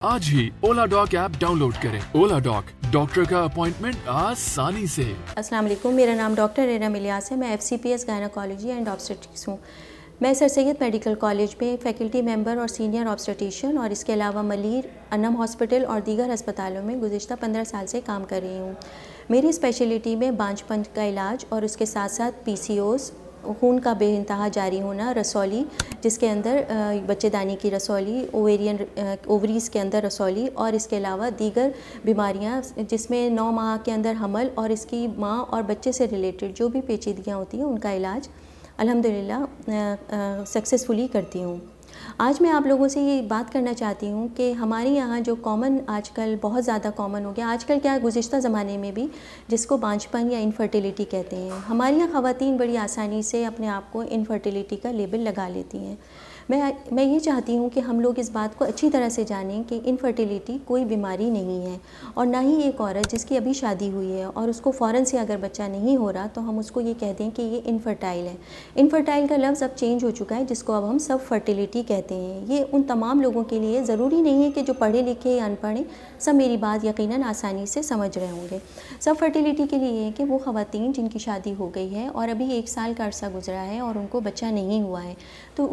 आज ही ओला dock app download करें। ओला dock, doctor का अपॉइंटमेंट आसानी से। अस्सलाम वालेकुम, मेरा नाम डॉक्टर इरम इलियास है। मैं FCPS गायनोकोलॉजी एंड ऑब्स्टेट्रिक्स हूँ। मैं सर सैयद मेडिकल कॉलेज में फ़ैकल्टी मेंबर और सीनियर ऑब्स्टेट्रिशियन और इसके अलावा मलीर, अन्नम हॉस्पिटल और दीगर अस्पतालों में गुज़िश्ता 15 साल से काम कर रही हूँ। मेरी स्पेशलिटी में बांझपन का इलाज और उसके साथ साथ PCOS, खून का बेइंतहा जारी होना, रसौली जिसके अंदर बच्चेदानी की रसौली, ओवरीज़ के अंदर रसौली और इसके अलावा दीगर बीमारियां जिसमें 9 माह के अंदर हमल और इसकी माँ और बच्चे से रिलेटेड जो भी पेचीदगियाँ होती हैं उनका इलाज अल्हम्दुलिल्लाह सक्सेसफुली करती हूँ। आज मैं आप लोगों से ये बात करना चाहती हूँ कि हमारे यहाँ जो कॉमन आजकल बहुत ज़्यादा कॉमन हो गया, आजकल क्या गुज़िश्ता ज़माने में भी जिसको बांझपन या इनफर्टिलिटी कहते हैं, हमारी यहाँ ख़वातीन बड़ी आसानी से अपने आप को इनफर्टिलिटी का लेबल लगा लेती हैं। मैं ये चाहती हूँ कि हम लोग इस बात को अच्छी तरह से जानें कि इनफर्टिलिटी कोई बीमारी नहीं है और ना ही एक औरत जिसकी अभी शादी हुई है और उसको फ़ौरन से अगर बच्चा नहीं हो रहा तो हम उसको ये कह दें कि ये इनफर्टाइल है। इनफर्टाइल का लफ्ज़ अब चेंज हो चुका है जिसको अब हम सब फर्टिलिटी कहते हैं। ये उन तमाम लोगों के लिए ज़रूरी नहीं है कि जो पढ़े लिखे या अनपढ़ सब मेरी बात यकीनन आसानी से समझ रहे होंगे। सब फर्टिलिटी के लिए है कि वो ख़वातीन जिनकी शादी हो गई है और अभी 1 साल का अरसा गुजरा है और उनको बच्चा नहीं हुआ है तो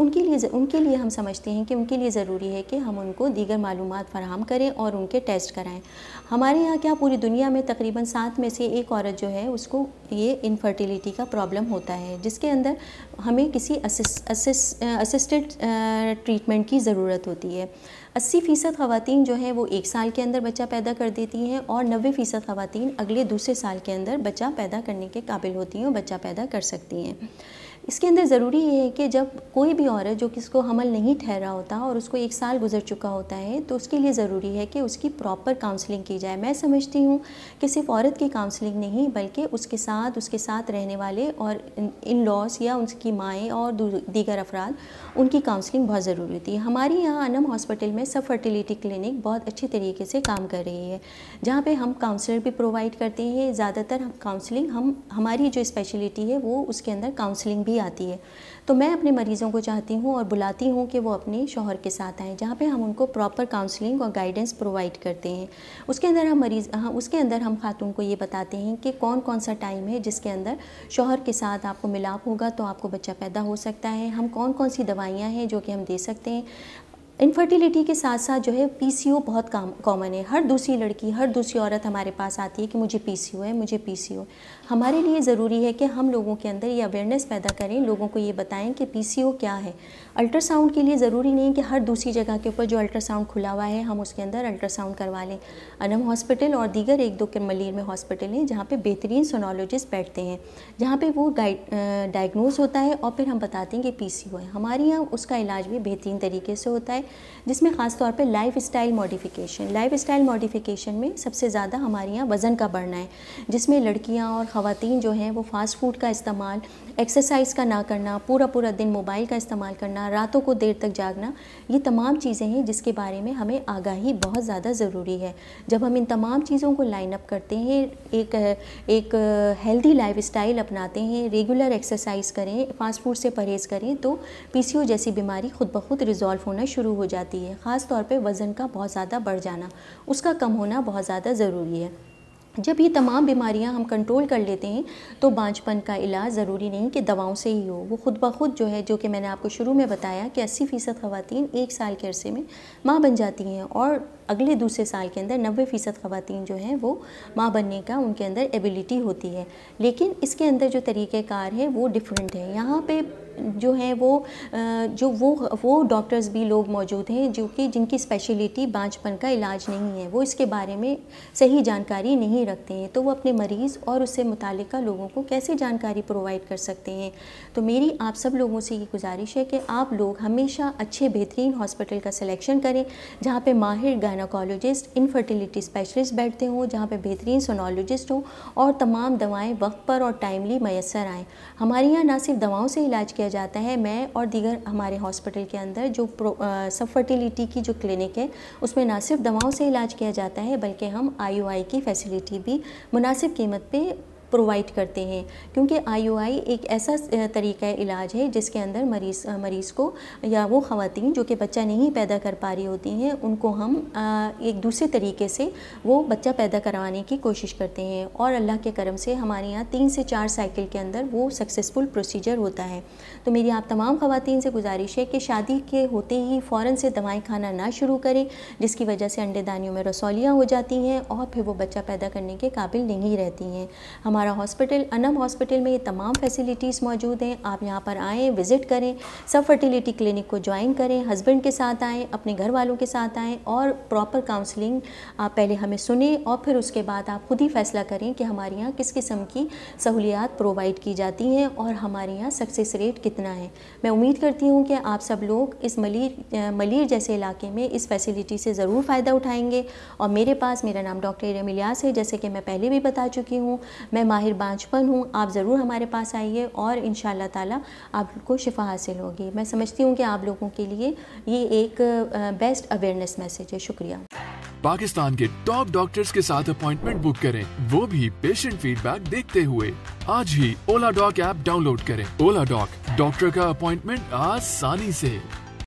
उनके लिए हम समझते हैं कि उनके लिए ज़रूरी है कि हम उनको दीगर मालूमात फ़राहम करें और उनके टेस्ट कराएं। हमारे यहाँ क्या पूरी दुनिया में तकरीबन 7 में से 1 औरत जो है उसको ये इनफर्टिलिटी का प्रॉब्लम होता है जिसके अंदर हमें किसी असिस्टेड ट्रीटमेंट की ज़रूरत होती है। 80% ख़वातीन जो हैं वो 1 साल के अंदर बच्चा पैदा कर देती हैं और 90% ख़वातीन अगले दूसरे साल के अंदर बच्चा पैदा करने के काबिल होती हैं और बच्चा पैदा कर सकती हैं। इसके अंदर ज़रूरी ये है कि जब कोई भी औरत जो किसको हमल नहीं ठहरा होता और उसको 1 साल गुजर चुका होता है तो उसके लिए ज़रूरी है कि उसकी प्रॉपर काउंसलिंग की जाए। मैं समझती हूँ कि सिर्फ औरत की काउंसलिंग नहीं बल्कि उसके साथ रहने वाले और इन लॉस या उसकी माएँ और दीगर अफराद उनकी काउंसलिंग बहुत ज़रूरी होती है। हमारे यहाँ अन्नम हॉस्पिटल में सब फर्टिलिटी क्लिनिक बहुत अच्छी तरीके से काम कर रही है जहाँ पे हम काउंसलर भी प्रोवाइड करते हैं। ज़्यादातर काउंसलिंग हमारी जो स्पेशलिटी है वो उसके अंदर काउंसलिंग भी आती है। तो मैं अपने मरीज़ों को चाहती हूँ और बुलाती हूँ कि वो अपने शौहर के साथ आएँ जहाँ पे हम उनको प्रॉपर काउंसलिंग और गाइडेंस प्रोवाइड करते हैं। उसके अंदर हम खातून को ये बताते हैं कि कौन कौन सा टाइम है जिसके अंदर शौहर के साथ आपको मिलाप होगा तो आपको बच्चा पैदा हो सकता है। हम कौन कौन सी दवाइयाँ हैं जो कि हम दे सकते हैं। इनफर्टिलिटी के साथ साथ जो है PCO बहुत कॉमन है। हर दूसरी लड़की, हर दूसरी औरत हमारे पास आती है कि मुझे PCO है, मुझे PCO। हमारे लिए ज़रूरी है कि हम लोगों के अंदर ये अवेयरनेस पैदा करें, लोगों को ये बताएं कि PCO क्या है। अल्ट्रासाउंड के लिए ज़रूरी नहीं कि हर दूसरी जगह के ऊपर जो अल्ट्रासाउंड खुला हुआ है हम उसके अंदर अल्ट्रासाउंड करवा लें। अन्नम हॉस्पिटल और दीगर 1-2 के मलीर में हॉस्पिटल हैं जहाँ पर बेहतरीन सोनोलॉजिस्ट बैठते हैं जहाँ पर वो डायग्नोज होता है और फिर हम बताते हैं कि PCO है। हमारे यहाँ उसका इलाज भी बेहतरीन तरीके से होता है जिसमें ख़ास तौर पे लाइफ स्टाइल मॉडिफिकेशन में सबसे ज़्यादा हमारे यहाँ वज़न का बढ़ना है जिसमें लड़कियाँ और ख़वातीन जो हैं वो फ़ास्ट फूड का इस्तेमाल, एक्सरसाइज का ना करना, पूरा दिन मोबाइल का इस्तेमाल करना, रातों को देर तक जागना, ये तमाम चीज़ें हैं जिसके बारे में हमें आगाही बहुत ज़्यादा ज़रूरी है। जब हम इन तमाम चीज़ों को लाइन अप करते हैं, एक हेल्दी लाइफ स्टाइल अपनाते हैं, रेगुलर एक्सरसाइज करें, फ़ास्ट फूड से परहेज़ करें तो PCO जैसी बीमारी खुद ब खुद रिज़ॉल्व होना शुरू हो जाती है। ख़ास तौर पे वज़न का बहुत ज़्यादा बढ़ जाना, उसका कम होना बहुत ज़्यादा ज़रूरी है। जब ये तमाम बीमारियां हम कंट्रोल कर लेते हैं तो बांझपन का इलाज ज़रूरी नहीं कि दवाओं से ही हो, वो खुद ब खुद जो है, जो कि मैंने आपको शुरू में बताया कि 80% ख़वातीन 1 साल के अरसे में माँ बन जाती हैं और अगले दूसरे साल के अंदर 90% ख़वातीन जो हैं वो माँ बनने का उनके अंदर एबिलिटी होती है। लेकिन इसके अंदर जो तरीक़ेकार है वो डिफरेंट है। यहाँ पे जो है वो डॉक्टर्स भी लोग मौजूद हैं जो कि जिनकी स्पेशलिटी बांझपन का इलाज नहीं है, वो इसके बारे में सही जानकारी नहीं रखते हैं तो वो अपने मरीज़ और उससे मुतालिका लोगों को कैसे जानकारी प्रोवाइड कर सकते हैं। तो मेरी आप सब लोगों से ये गुजारिश है कि आप लोग हमेशा अच्छे बेहतरीन हॉस्पिटल का सिलेक्शन करें जहाँ पे माहिर गायनोकोलॉजिस्ट, इनफर्टिलिटी स्पेशलिस्ट बैठते हों, जहाँ पे बेहतरीन सोनोलॉजिस्ट हों और तमाम दवाएँ वक्त पर और टाइमली मैसर आएँ। हमारे यहाँ ना सिर्फ दवाओं से इलाज किया जाता है, मैं और दीगर हमारे हॉस्पिटल के अंदर जो सब फर्टिलिटी की जो क्लिनिक है उसमें ना सिर्फ दवाओं से इलाज किया जाता है बल्कि हम IUI की फैसिलिटी भी मुनासिब कीमत पे प्रोवाइड करते हैं, क्योंकि IUI एक ऐसा तरीका इलाज है जिसके अंदर मरीज़ को या वो ख़वातीन जो कि बच्चा नहीं पैदा कर पा रही होती हैं उनको हम एक दूसरे तरीके से वो बच्चा पैदा करवाने की कोशिश करते हैं, और अल्लाह के करम से हमारे यहाँ 3 से 4 साइकिल के अंदर वो सक्सेसफुल प्रोसीजर होता है। तो मेरी आप तमाम ख़वातीन से गुजारिश है कि शादी के होते ही फ़ौरन से दवाएं खाना ना शुरू करें, जिसकी वजह से अंडेदानियों में रसौलियाँ हो जाती हैं और फिर वो बच्चा पैदा करने के काबिल नहीं रहती हैं। हमारा हॉस्पिटल अनम हॉस्पिटल में ये तमाम फैसिलिटीज़ मौजूद हैं। आप यहाँ पर आएँ, विज़िट करें, सब फर्टिलिटी क्लिनिक को ज्वाइन करें, हस्बैंड के साथ आएँ, अपने घर वालों के साथ आएँ और प्रॉपर काउंसलिंग आप पहले हमें सुने और फिर उसके बाद आप खुद ही फैसला करें कि हमारे यहाँ किस किस्म की सहूलियात प्रोवाइड की जाती हैं और हमारे यहाँ सक्सेस रेट कितना है। मैं उम्मीद करती हूँ कि आप सब लोग इस मलीर जैसे इलाके में इस फैसिलिटी से ज़रूर फ़ायदा उठाएंगे। और मेरा नाम डॉक्टर इरम इलियास है, जैसे कि मैं पहले भी बता चुकी हूँ, मैं माहिर बांझपन हूँ। आप ज़रूर हमारे पास आइए और इंशाअल्लाह ताला आपको शिफा हासिल होगी। मैं समझती हूँ कि आप लोगों के लिए ये एक बेस्ट अवेयरनेस मैसेज है। शुक्रिया। पाकिस्तान के टॉप डॉक्टर्स के साथ अपॉइंटमेंट बुक करें, वो भी पेशेंट फीडबैक देखते हुए। आज ही ओला डॉक ऐप डाउनलोड करें। ओला डॉक, डॉक्टर का अपॉइंटमेंट आसानी से।